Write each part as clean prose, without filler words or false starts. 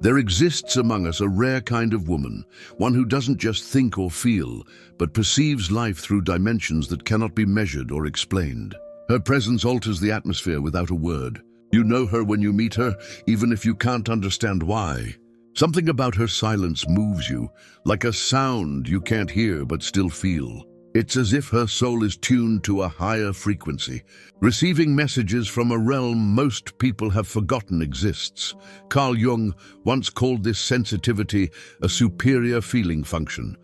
There exists among us a rare kind of woman, one who doesn't just think or feel, but perceives life through dimensions that cannot be measured or explained. Her presence alters the atmosphere without a word. You know her when you meet her, even if you can't understand why. Something about her silence moves you, like a sound you can't hear but still feel. It's as if her soul is tuned to a higher frequency, receiving messages from a realm most people have forgotten exists. Carl Jung once called this sensitivity a superior feeling function,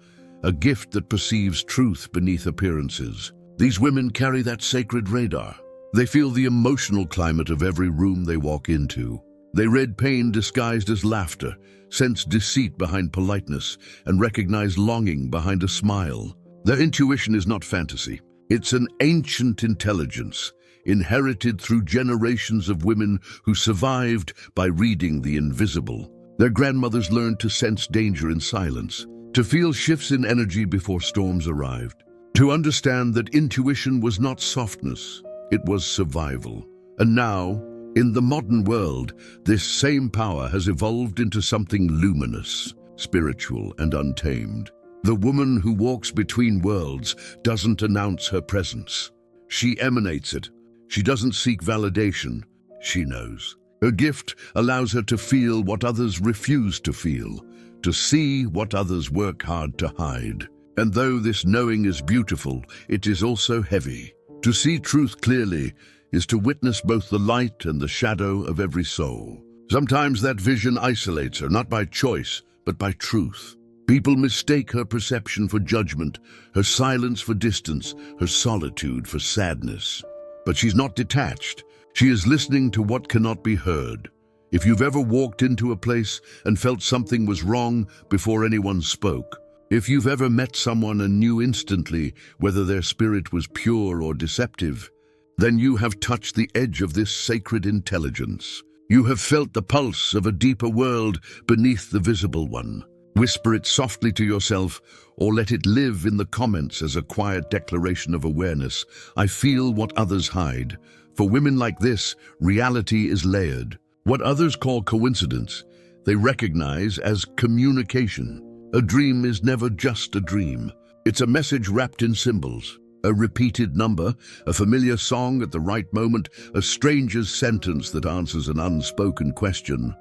a gift that perceives truth beneath appearances. These women carry that sacred radar. They feel the emotional climate of every room they walk into. They read pain disguised as laughter, sense deceit behind politeness, and recognize longing behind a smile. Their intuition is not fantasy. It's an ancient intelligence, inherited through generations of women who survived by reading the invisible. Their grandmothers learned to sense danger in silence, to feel shifts in energy before storms arrived, to understand that intuition was not softness, it was survival. And now, in the modern world, this same power has evolved into something luminous, spiritual, and untamed. The woman who walks between worlds doesn't announce her presence. She emanates it. She doesn't seek validation. She knows. Her gift allows her to feel what others refuse to feel, to see what others work hard to hide. And though this knowing is beautiful, it is also heavy. To see truth clearly is to witness both the light and the shadow of every soul. Sometimes that vision isolates her, not by choice, but by truth. People mistake her perception for judgment, her silence for distance, her solitude for sadness. But she's not detached. She is listening to what cannot be heard. If you've ever walked into a place and felt something was wrong before anyone spoke, if you've ever met someone and knew instantly whether their spirit was pure or deceptive, then you have touched the edge of this sacred intelligence. You have felt the pulse of a deeper world beneath the visible one. Whisper it softly to yourself, or let it live in the comments as a quiet declaration of awareness. I feel what others hide. For women like this, reality is layered. What others call coincidence, they recognize as communication. A dream is never just a dream. It's a message wrapped in symbols. A repeated number, a familiar song at the right moment, a stranger's sentence that answers an unspoken question.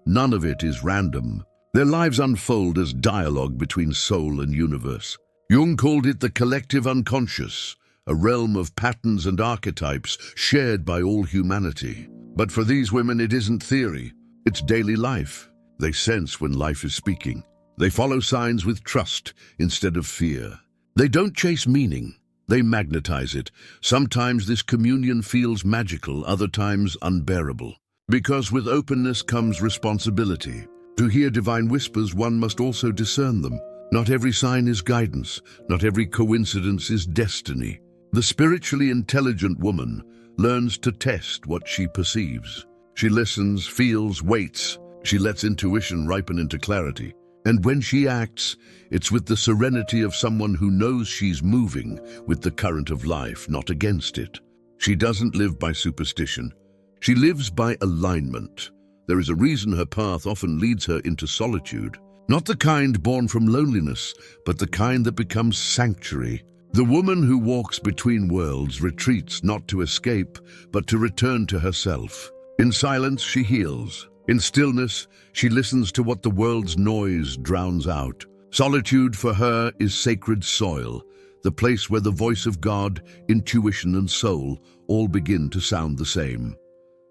None of it is random. Their lives unfold as dialogue between soul and universe. Jung called it the collective unconscious, a realm of patterns and archetypes shared by all humanity. But for these women, it isn't theory, it's daily life. They sense when life is speaking. They follow signs with trust instead of fear. They don't chase meaning, they magnetize it. Sometimes this communion feels magical, other times unbearable. Because with openness comes responsibility. To hear divine whispers, one must also discern them. Not every sign is guidance. Not every coincidence is destiny. The spiritually intelligent woman learns to test what she perceives. She listens, feels, waits. She lets intuition ripen into clarity. And when she acts, it's with the serenity of someone who knows she's moving with the current of life, not against it. She doesn't live by superstition. She lives by alignment. There is a reason her path often leads her into solitude. Not the kind born from loneliness, but the kind that becomes sanctuary. The woman who walks between worlds retreats not to escape, but to return to herself. In silence, she heals. In stillness, she listens to what the world's noise drowns out. Solitude for her is sacred soil, the place where the voice of God, intuition, and soul all begin to sound the same.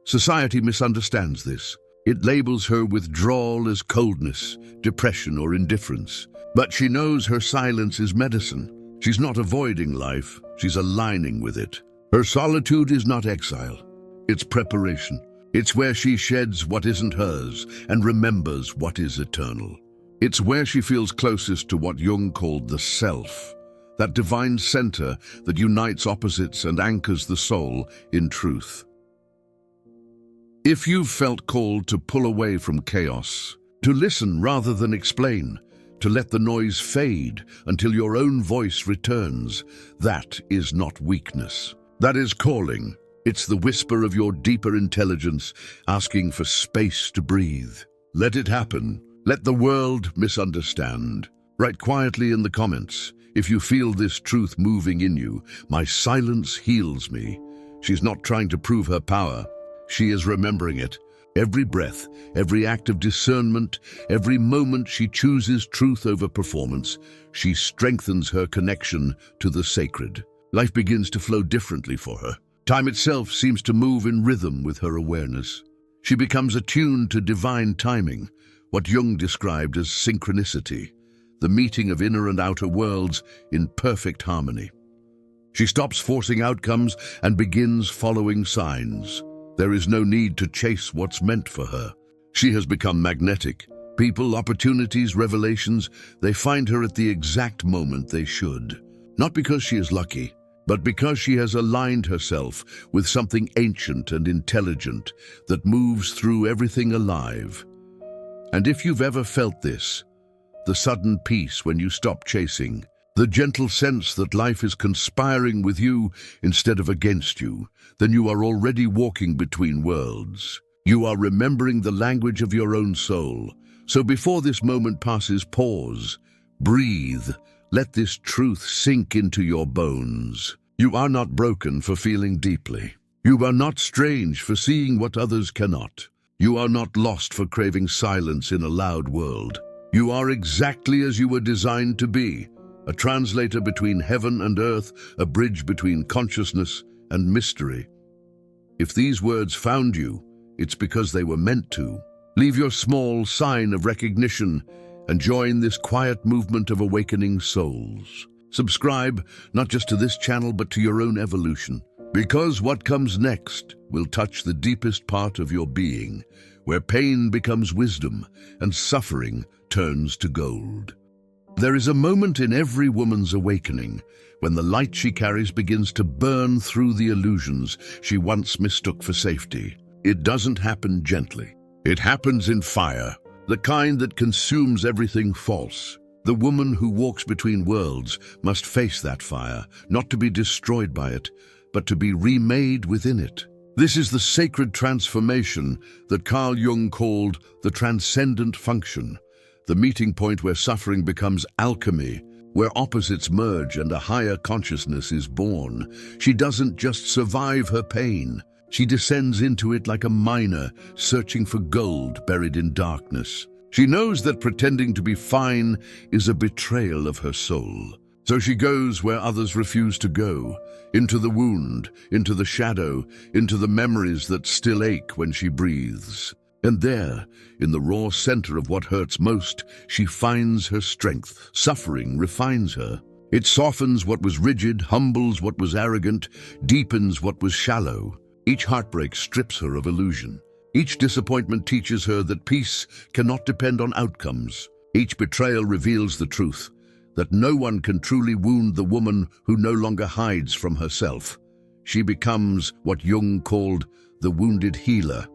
Society misunderstands this. It labels her withdrawal as coldness, depression, or indifference. But she knows her silence is medicine. She's not avoiding life, she's aligning with it. Her solitude is not exile, it's preparation. It's where she sheds what isn't hers and remembers what is eternal. It's where she feels closest to what Jung called the self, that divine center that unites opposites and anchors the soul in truth. If you've felt called to pull away from chaos, to listen rather than explain, to let the noise fade until your own voice returns, that is not weakness. That is calling. It's the whisper of your deeper intelligence asking for space to breathe. Let it happen. Let the world misunderstand. Write quietly in the comments. If you feel this truth moving in you, my silence heals me. She's not trying to prove her power. She is remembering it. Every breath, every act of discernment, every moment she chooses truth over performance, she strengthens her connection to the sacred. Life begins to flow differently for her. Time itself seems to move in rhythm with her awareness. She becomes attuned to divine timing, what Jung described as synchronicity, the meeting of inner and outer worlds in perfect harmony. She stops forcing outcomes and begins following signs. There is no need to chase what's meant for her. She has become magnetic. People, opportunities, revelations, they find her at the exact moment they should. Not because she is lucky, but because she has aligned herself with something ancient and intelligent that moves through everything alive. And if you've ever felt this, the sudden peace when you stop chasing, the gentle sense that life is conspiring with you instead of against you, then you are already walking between worlds. You are remembering the language of your own soul. So before this moment passes, pause, breathe, let this truth sink into your bones. You are not broken for feeling deeply. You are not strange for seeing what others cannot. You are not lost for craving silence in a loud world. You are exactly as you were designed to be. A translator between heaven and earth, a bridge between consciousness and mystery. If these words found you, it's because they were meant to. Leave your small sign of recognition and join this quiet movement of awakening souls. Subscribe, not just to this channel, but to your own evolution. Because what comes next will touch the deepest part of your being, where pain becomes wisdom and suffering turns to gold. There is a moment in every woman's awakening when the light she carries begins to burn through the illusions she once mistook for safety. It doesn't happen gently. It happens in fire, the kind that consumes everything false. The woman who walks between worlds must face that fire, not to be destroyed by it, but to be remade within it. This is the sacred transformation that Carl Jung called the transcendent function. The meeting point where suffering becomes alchemy, where opposites merge and a higher consciousness is born. She doesn't just survive her pain. She descends into it like a miner searching for gold buried in darkness. She knows that pretending to be fine is a betrayal of her soul. So she goes where others refuse to go, into the wound, into the shadow, into the memories that still ache when she breathes. And there, in the raw center of what hurts most, she finds her strength. Suffering refines her. It softens what was rigid, humbles what was arrogant, deepens what was shallow. Each heartbreak strips her of illusion. Each disappointment teaches her that peace cannot depend on outcomes. Each betrayal reveals the truth, that no one can truly wound the woman who no longer hides from herself. She becomes what Jung called the wounded healer,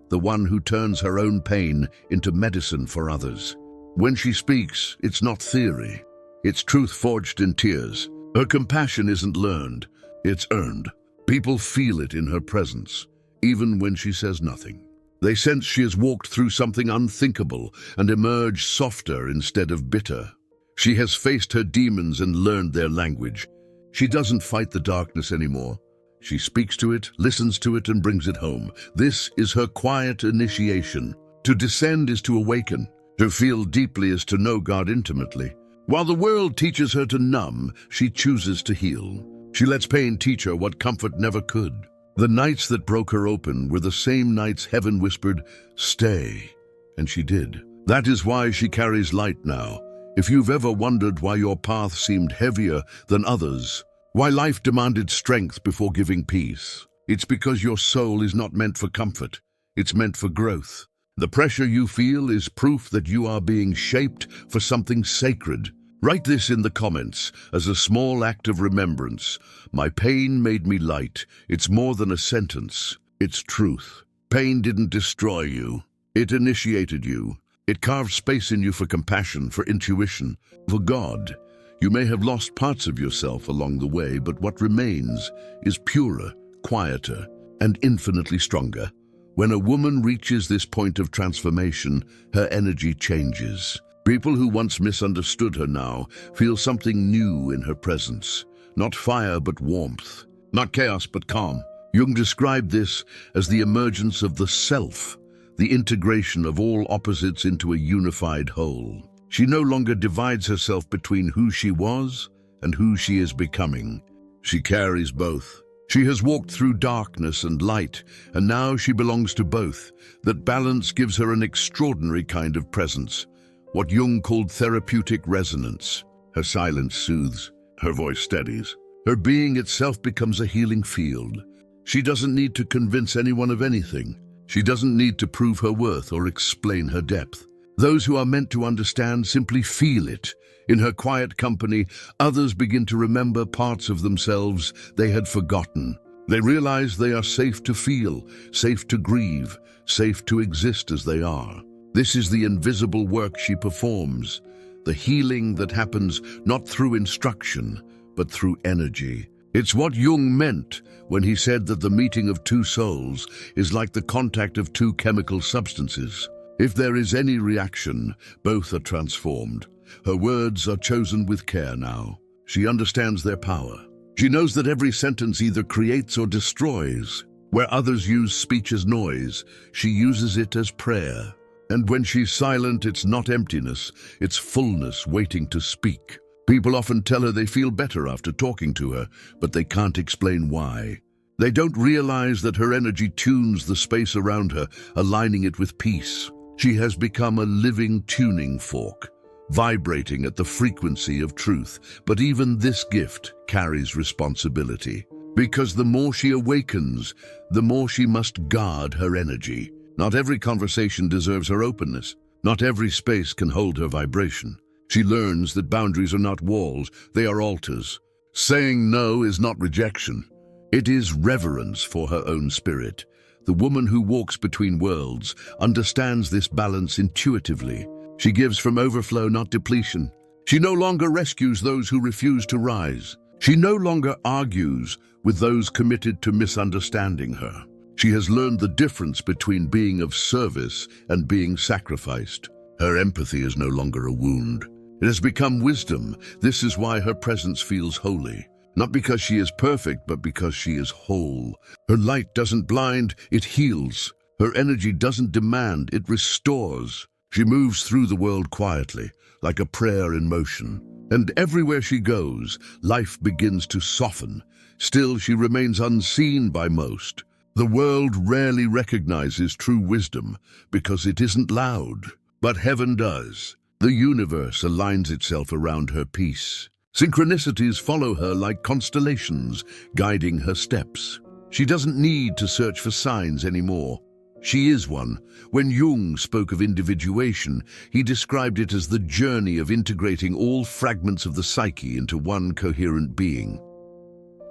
the one who turns her own pain into medicine for others. When she speaks, it's not theory. It's truth forged in tears. Her compassion isn't learned, it's earned. People feel it in her presence, even when she says nothing. They sense she has walked through something unthinkable and emerged softer instead of bitter. She has faced her demons and learned their language. She doesn't fight the darkness anymore. She speaks to it, listens to it, and brings it home. This is her quiet initiation. To descend is to awaken. To feel deeply is to know God intimately. While the world teaches her to numb, she chooses to heal. She lets pain teach her what comfort never could. The nights that broke her open were the same nights heaven whispered, "Stay." And she did. That is why she carries light now. If you've ever wondered why your path seemed heavier than others, why life demanded strength before giving peace, it's because your soul is not meant for comfort. It's meant for growth. The pressure you feel is proof that you are being shaped for something sacred. Write this in the comments as a small act of remembrance. My pain made me light. It's more than a sentence. It's truth. Pain didn't destroy you. It initiated you. It carved space in you for compassion, for intuition, for God. You may have lost parts of yourself along the way, but what remains is purer, quieter, and infinitely stronger. When a woman reaches this point of transformation, her energy changes. People who once misunderstood her now feel something new in her presence. Not fire, but warmth. Not chaos, but calm. Jung described this as the emergence of the self, the integration of all opposites into a unified whole. She no longer divides herself between who she was and who she is becoming. She carries both. She has walked through darkness and light, and now she belongs to both. That balance gives her an extraordinary kind of presence, what Jung called therapeutic resonance. Her silence soothes, her voice steadies. Her being itself becomes a healing field. She doesn't need to convince anyone of anything. She doesn't need to prove her worth or explain her depth. Those who are meant to understand simply feel it. In her quiet company, others begin to remember parts of themselves they had forgotten. They realize they are safe to feel, safe to grieve, safe to exist as they are. This is the invisible work she performs, the healing that happens not through instruction, but through energy. It's what Jung meant when he said that the meeting of two souls is like the contact of two chemical substances. If there is any reaction, both are transformed. Her words are chosen with care now. She understands their power. She knows that every sentence either creates or destroys. Where others use speech as noise, she uses it as prayer. And when she's silent, it's not emptiness, it's fullness waiting to speak. People often tell her they feel better after talking to her, but they can't explain why. They don't realize that her energy tunes the space around her, aligning it with peace. She has become a living tuning fork, vibrating at the frequency of truth. But even this gift carries responsibility, because the more she awakens, the more she must guard her energy. Not every conversation deserves her openness. Not every space can hold her vibration. She learns that boundaries are not walls, they are altars. Saying no is not rejection. It is reverence for her own spirit. The woman who walks between worlds understands this balance intuitively. She gives from overflow, not depletion. She no longer rescues those who refuse to rise. She no longer argues with those committed to misunderstanding her. She has learned the difference between being of service and being sacrificed. Her empathy is no longer a wound. It has become wisdom. This is why her presence feels holy. Not because she is perfect, but because she is whole. Her light doesn't blind, it heals. Her energy doesn't demand, it restores. She moves through the world quietly, like a prayer in motion. And everywhere she goes, life begins to soften. Still, she remains unseen by most. The world rarely recognizes true wisdom because it isn't loud. But heaven does. The universe aligns itself around her peace. Synchronicities follow her like constellations, guiding her steps. She doesn't need to search for signs anymore. She is one. When Jung spoke of individuation, he described it as the journey of integrating all fragments of the psyche into one coherent being.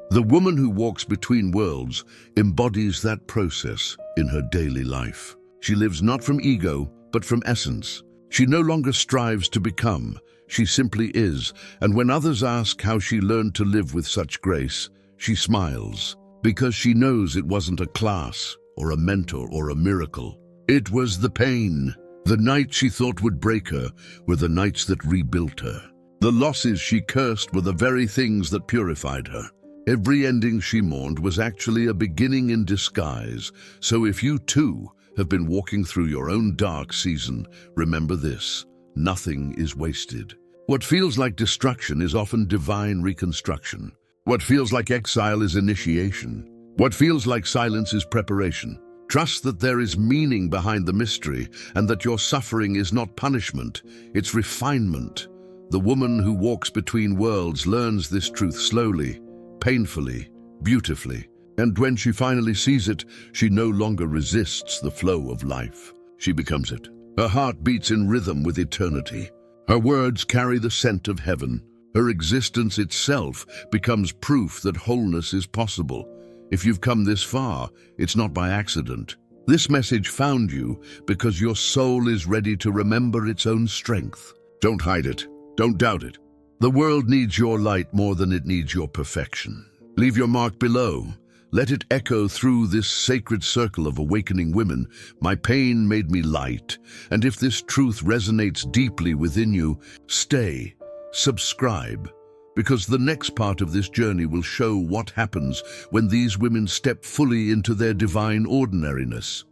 The woman who walks between worlds embodies that process in her daily life. She lives not from ego, but from essence. She no longer strives to become, she simply is, and when others ask how she learned to live with such grace, she smiles, because she knows it wasn't a class, or a mentor, or a miracle. It was the pain. The nights she thought would break her were the nights that rebuilt her. The losses she cursed were the very things that purified her. Every ending she mourned was actually a beginning in disguise, so if you too have been walking through your own dark season, remember this: nothing is wasted. What feels like destruction is often divine reconstruction. What feels like exile is initiation. What feels like silence is preparation. Trust that there is meaning behind the mystery and that your suffering is not punishment, it's refinement. The woman who walks between worlds learns this truth slowly, painfully, beautifully. And when she finally sees it, she no longer resists the flow of life. She becomes it. Her heart beats in rhythm with eternity. Her words carry the scent of heaven. Her existence itself becomes proof that wholeness is possible. If you've come this far, it's not by accident. This message found you because your soul is ready to remember its own strength. Don't hide it. Don't doubt it. The world needs your light more than it needs your perfection. Leave your mark below. Let it echo through this sacred circle of awakening women. My pain made me light, and if this truth resonates deeply within you, stay, subscribe, because the next part of this journey will show what happens when these women step fully into their divine ordinariness,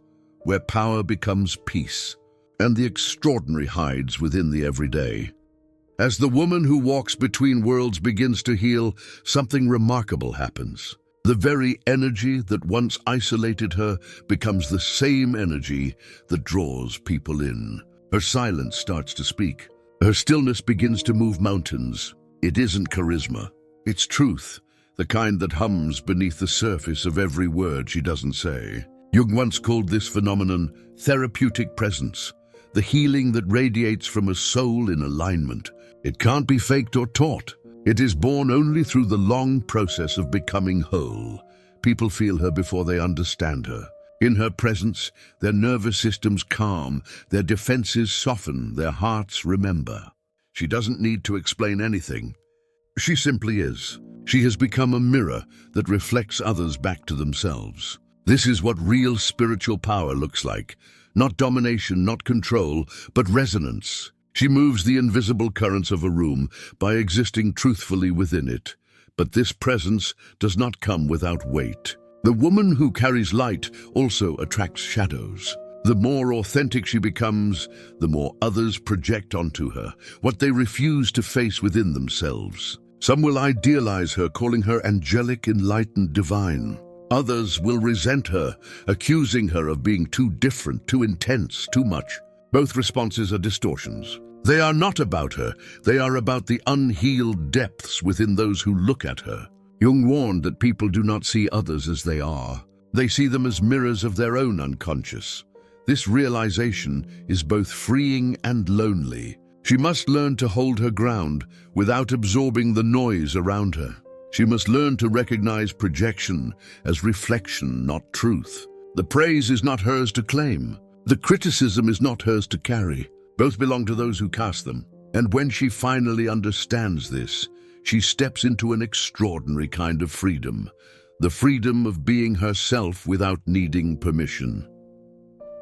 where power becomes peace, and the extraordinary hides within the everyday. As the woman who walks between worlds begins to heal, something remarkable happens. The very energy that once isolated her becomes the same energy that draws people in. Her silence starts to speak. Her stillness begins to move mountains. It isn't charisma. It's truth, the kind that hums beneath the surface of every word she doesn't say. Jung once called this phenomenon therapeutic presence, the healing that radiates from a soul in alignment. It can't be faked or taught. It is born only through the long process of becoming whole. People feel her before they understand her. In her presence, their nervous systems calm, their defenses soften, their hearts remember. She doesn't need to explain anything. She simply is. She has become a mirror that reflects others back to themselves. This is what real spiritual power looks like. Not domination, not control, but resonance. She moves the invisible currents of a room by existing truthfully within it. But this presence does not come without weight. The woman who carries light also attracts shadows. The more authentic she becomes, the more others project onto her what they refuse to face within themselves. Some will idealize her, calling her angelic, enlightened, divine. Others will resent her, accusing her of being too different, too intense, too much. Both responses are distortions. They are not about her. They are about the unhealed depths within those who look at her. Jung warned that people do not see others as they are. They see them as mirrors of their own unconscious. This realization is both freeing and lonely. She must learn to hold her ground without absorbing the noise around her. She must learn to recognize projection as reflection, not truth. The praise is not hers to claim. The criticism is not hers to carry. Both belong to those who cast them. And when she finally understands this, she steps into an extraordinary kind of freedom. The freedom of being herself without needing permission.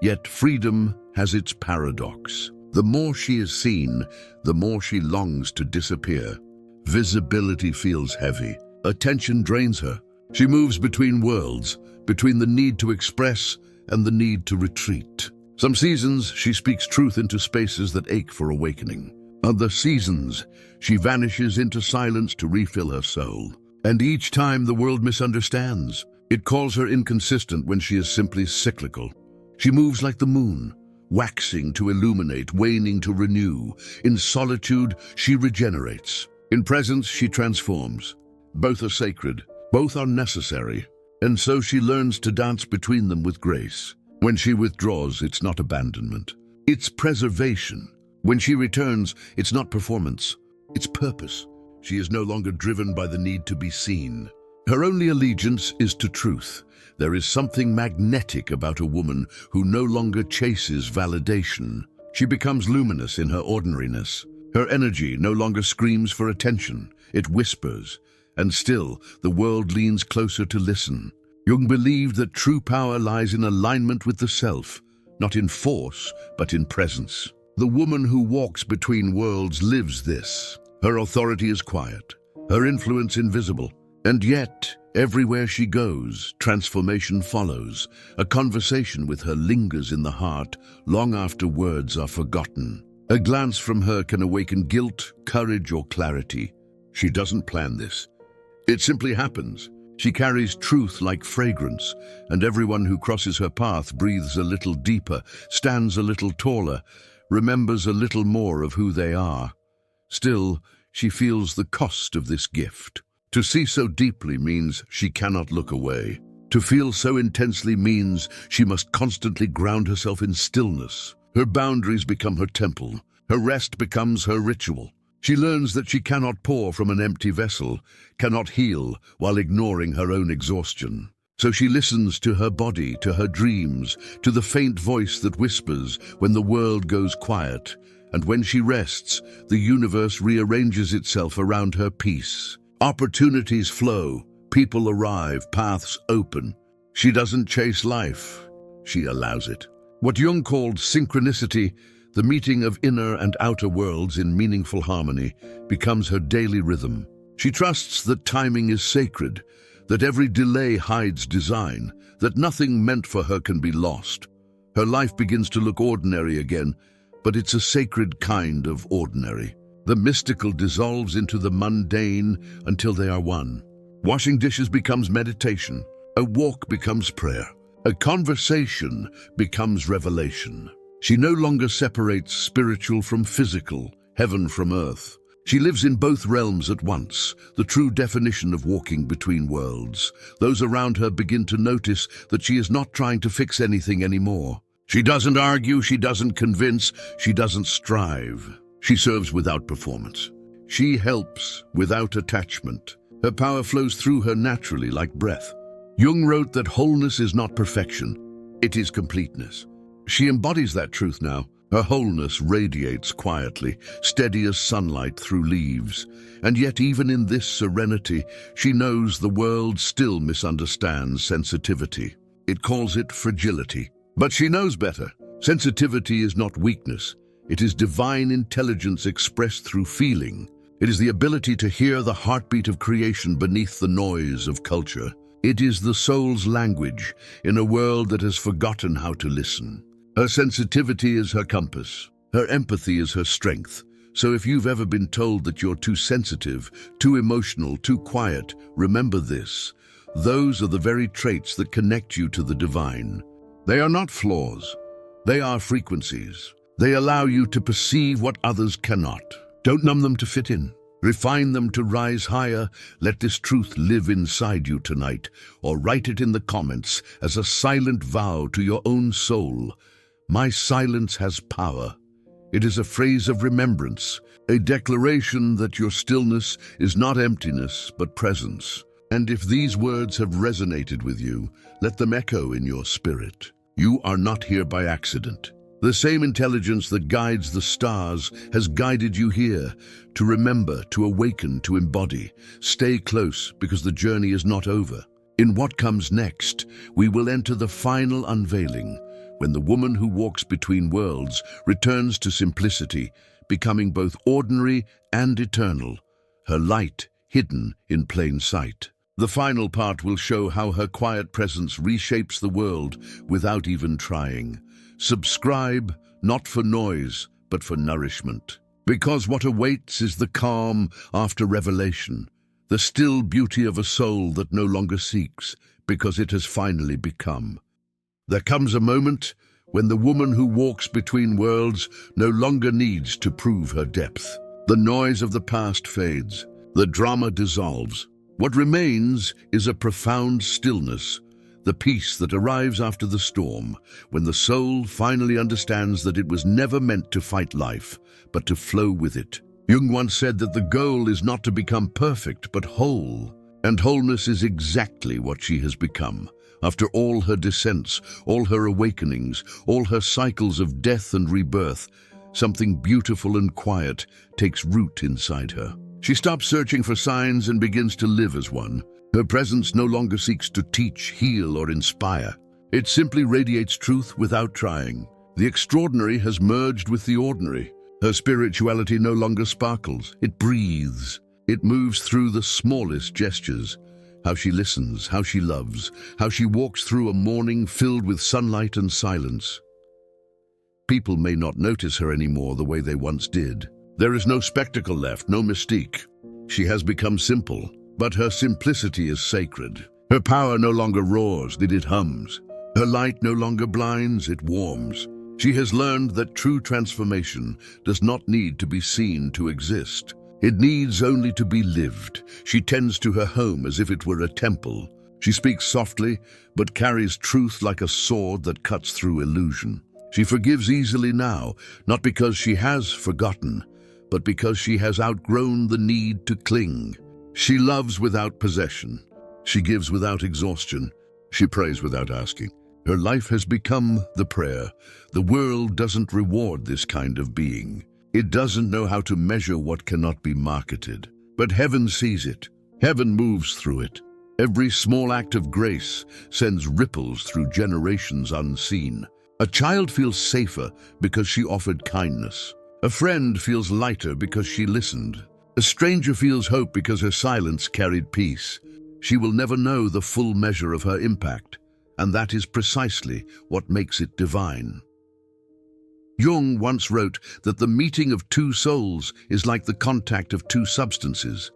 Yet freedom has its paradox. The more she is seen, the more she longs to disappear. Visibility feels heavy. Attention drains her. She moves between worlds, between the need to express and the need to retreat. Some seasons, she speaks truth into spaces that ache for awakening. Other seasons, she vanishes into silence to refill her soul. And each time the world misunderstands. It calls her inconsistent when she is simply cyclical. She moves like the moon, waxing to illuminate, waning to renew. In solitude, she regenerates. In presence, she transforms. Both are sacred, both are necessary, and so she learns to dance between them with grace. When she withdraws, it's not abandonment, it's preservation. When she returns, it's not performance, it's purpose. She is no longer driven by the need to be seen. Her only allegiance is to truth. There is something magnetic about a woman who no longer chases validation. She becomes luminous in her ordinariness. Her energy no longer screams for attention, it whispers, and still the world leans closer to listen. Jung believed that true power lies in alignment with the self, not in force, but in presence. The woman who walks between worlds lives this. Her authority is quiet, her influence invisible, and yet, everywhere she goes, transformation follows. A conversation with her lingers in the heart long after words are forgotten. A glance from her can awaken guilt, courage, or clarity. She doesn't plan this. It simply happens. She carries truth like fragrance, and everyone who crosses her path breathes a little deeper, stands a little taller, remembers a little more of who they are. Still, she feels the cost of this gift. To see so deeply means she cannot look away. To feel so intensely means she must constantly ground herself in stillness. Her boundaries become her temple. Her rest becomes her ritual. She learns that she cannot pour from an empty vessel, cannot heal while ignoring her own exhaustion. So she listens to her body, to her dreams, to the faint voice that whispers when the world goes quiet. And when she rests, the universe rearranges itself around her peace. Opportunities flow, People arrive, paths open. She doesn't chase life, she allows it. What Jung called synchronicity, the meeting of inner and outer worlds in meaningful harmony, becomes her daily rhythm. She trusts that timing is sacred, that every delay hides design, that nothing meant for her can be lost. Her life begins to look ordinary again, but it's a sacred kind of ordinary. The mystical dissolves into the mundane until they are one. Washing dishes becomes meditation. A walk becomes prayer. A conversation becomes revelation. She no longer separates spiritual from physical, heaven from earth. She lives in both realms at once, the true definition of walking between worlds. Those around her begin to notice that she is not trying to fix anything anymore. She doesn't argue, she doesn't convince, she doesn't strive. She serves without performance. She helps without attachment. Her power flows through her naturally like breath. Jung wrote that wholeness is not perfection, it is completeness. She embodies that truth now. Her wholeness radiates quietly, steady as sunlight through leaves. And yet even in this serenity, she knows the world still misunderstands sensitivity. It calls it fragility. But she knows better. Sensitivity is not weakness. It is divine intelligence expressed through feeling. It is the ability to hear the heartbeat of creation beneath the noise of culture. It is the soul's language in a world that has forgotten how to listen. Her sensitivity is her compass. Her empathy is her strength. So if you've ever been told that you're too sensitive, too emotional, too quiet, remember this. Those are the very traits that connect you to the divine. They are not flaws. They are frequencies. They allow you to perceive what others cannot. Don't numb them to fit in. Refine them to rise higher. Let this truth live inside you tonight, or write it in the comments as a silent vow to your own soul. My silence has power. It is a phrase of remembrance, a declaration that your stillness is not emptiness, but presence. And if these words have resonated with you, let them echo in your spirit. You are not here by accident. The same intelligence that guides the stars has guided you here, to remember, to awaken, to embody. Stay close, because the journey is not over. In what comes next, we will enter the final unveiling, when the woman who walks between worlds returns to simplicity, becoming both ordinary and eternal, her light hidden in plain sight. The final part will show how her quiet presence reshapes the world without even trying. Subscribe, not for noise, but for nourishment. Because what awaits is the calm after revelation, the still beauty of a soul that no longer seeks, because it has finally become. There comes a moment when the woman who walks between worlds no longer needs to prove her depth. The noise of the past fades, the drama dissolves. What remains is a profound stillness, the peace that arrives after the storm, when the soul finally understands that it was never meant to fight life, but to flow with it. Jung once said that the goal is not to become perfect, but whole. And wholeness is exactly what she has become. After all her descents, all her awakenings, all her cycles of death and rebirth, something beautiful and quiet takes root inside her. She stops searching for signs and begins to live as one. Her presence no longer seeks to teach, heal, or inspire. It simply radiates truth without trying. The extraordinary has merged with the ordinary. Her spirituality no longer sparkles. It breathes. It moves through the smallest gestures. How she listens, how she loves, how she walks through a morning filled with sunlight and silence. People may not notice her anymore the way they once did. There is no spectacle left, no mystique. She has become simple, but her simplicity is sacred. Her power no longer roars, it hums. Her light no longer blinds, it warms. She has learned that true transformation does not need to be seen to exist. It needs only to be lived. She tends to her home as if it were a temple. She speaks softly, but carries truth like a sword that cuts through illusion. She forgives easily now, not because she has forgotten, but because she has outgrown the need to cling. She loves without possession. She gives without exhaustion. She prays without asking. Her life has become the prayer. The world doesn't reward this kind of being. It doesn't know how to measure what cannot be marketed. But heaven sees it. Heaven moves through it. Every small act of grace sends ripples through generations unseen. A child feels safer because she offered kindness. A friend feels lighter because she listened. A stranger feels hope because her silence carried peace. She will never know the full measure of her impact, and that is precisely what makes it divine. Jung once wrote that the meeting of two souls is like the contact of two substances.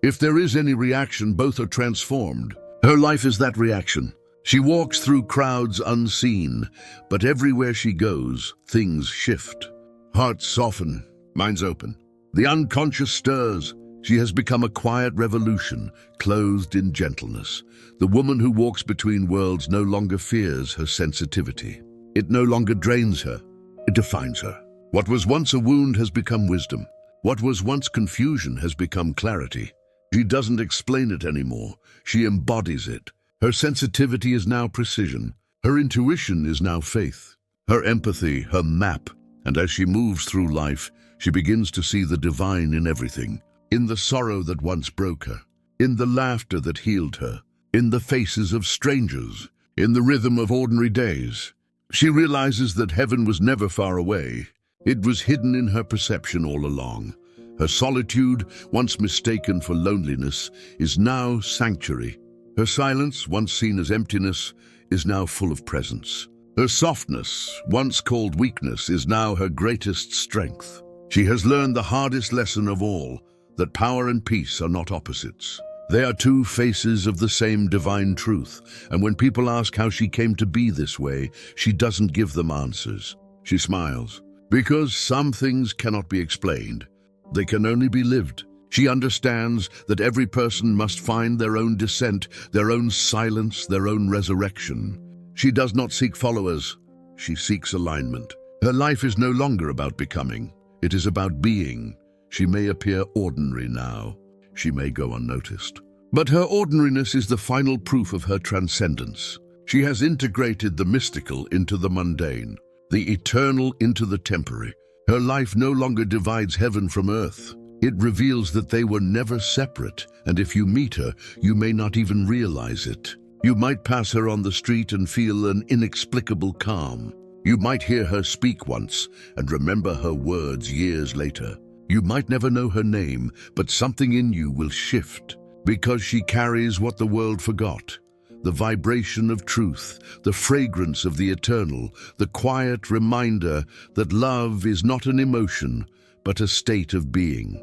If there is any reaction, both are transformed. Her life is that reaction. She walks through crowds unseen, but everywhere she goes, things shift. Hearts soften, minds open. The unconscious stirs. She has become a quiet revolution, clothed in gentleness. The woman who walks between worlds no longer fears her sensitivity. It no longer drains her, it defines her. What was once a wound has become wisdom. What was once confusion has become clarity. She doesn't explain it anymore, she embodies it. Her sensitivity is now precision. Her intuition is now faith. Her empathy, her map. And as she moves through life, she begins to see the divine in everything. In the sorrow that once broke her. In the laughter that healed her. In the faces of strangers. In the rhythm of ordinary days. She realizes that heaven was never far away. It was hidden in her perception all along. Her solitude, once mistaken for loneliness, is now sanctuary. Her silence, once seen as emptiness, is now full of presence. Her softness, once called weakness, is now her greatest strength. She has learned the hardest lesson of all, that power and peace are not opposites. They are two faces of the same divine truth, and when people ask how she came to be this way, she doesn't give them answers. She smiles. Because some things cannot be explained. They can only be lived. She understands that every person must find their own descent, their own silence, their own resurrection. She does not seek followers. She seeks alignment. Her life is no longer about becoming. It is about being. She may appear ordinary now. She may go unnoticed. But her ordinariness is the final proof of her transcendence. She has integrated the mystical into the mundane, the eternal into the temporary. Her life no longer divides heaven from earth. It reveals that they were never separate, and if you meet her, you may not even realize it. You might pass her on the street and feel an inexplicable calm. You might hear her speak once and remember her words years later. You might never know her name, but something in you will shift, because she carries what the world forgot. The vibration of truth, the fragrance of the eternal, the quiet reminder that love is not an emotion, but a state of being.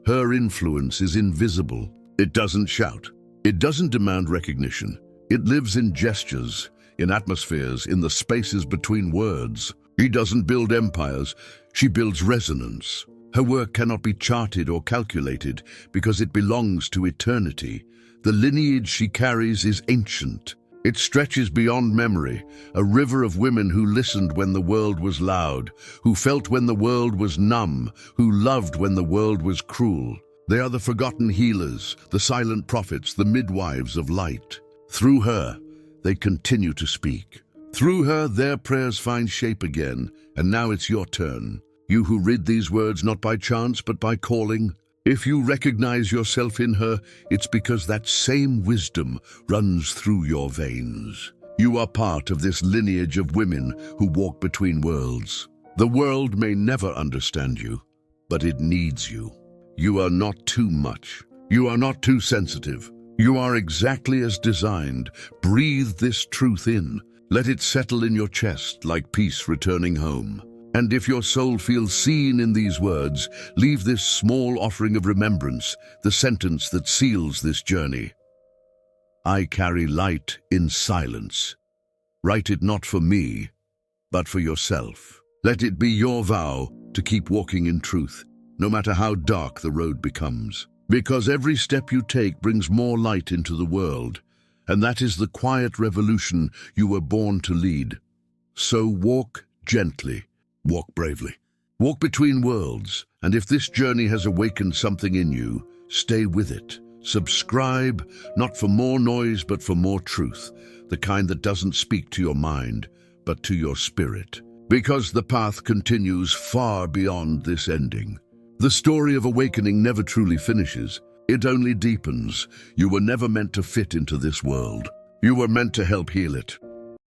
Her influence is invisible. It doesn't shout. It doesn't demand recognition. It lives in gestures, in atmospheres, in the spaces between words. She doesn't build empires. She builds resonance. Her work cannot be charted or calculated because it belongs to eternity. The lineage she carries is ancient. It stretches beyond memory, a river of women who listened when the world was loud, who felt when the world was numb, who loved when the world was cruel. They are the forgotten healers, the silent prophets, the midwives of light. Through her, they continue to speak. Through her, their prayers find shape again, and now it's your turn. You who read these words not by chance but by calling. If you recognize yourself in her, it's because that same wisdom runs through your veins. You are part of this lineage of women who walk between worlds. The world may never understand you, but it needs you. You are not too much. You are not too sensitive. You are exactly as designed. Breathe this truth in. Let it settle in your chest like peace returning home. And if your soul feels seen in these words, leave this small offering of remembrance, the sentence that seals this journey. I carry light in silence. Write it not for me, but for yourself. Let it be your vow to keep walking in truth, no matter how dark the road becomes. Because every step you take brings more light into the world, and that is the quiet revolution you were born to lead. So walk gently. Walk bravely. Walk between worlds, and if this journey has awakened something in you, stay with it. Subscribe, not for more noise, but for more truth, the kind that doesn't speak to your mind, but to your spirit. Because the path continues far beyond this ending. The story of awakening never truly finishes. It only deepens. You were never meant to fit into this world. You were meant to help heal it.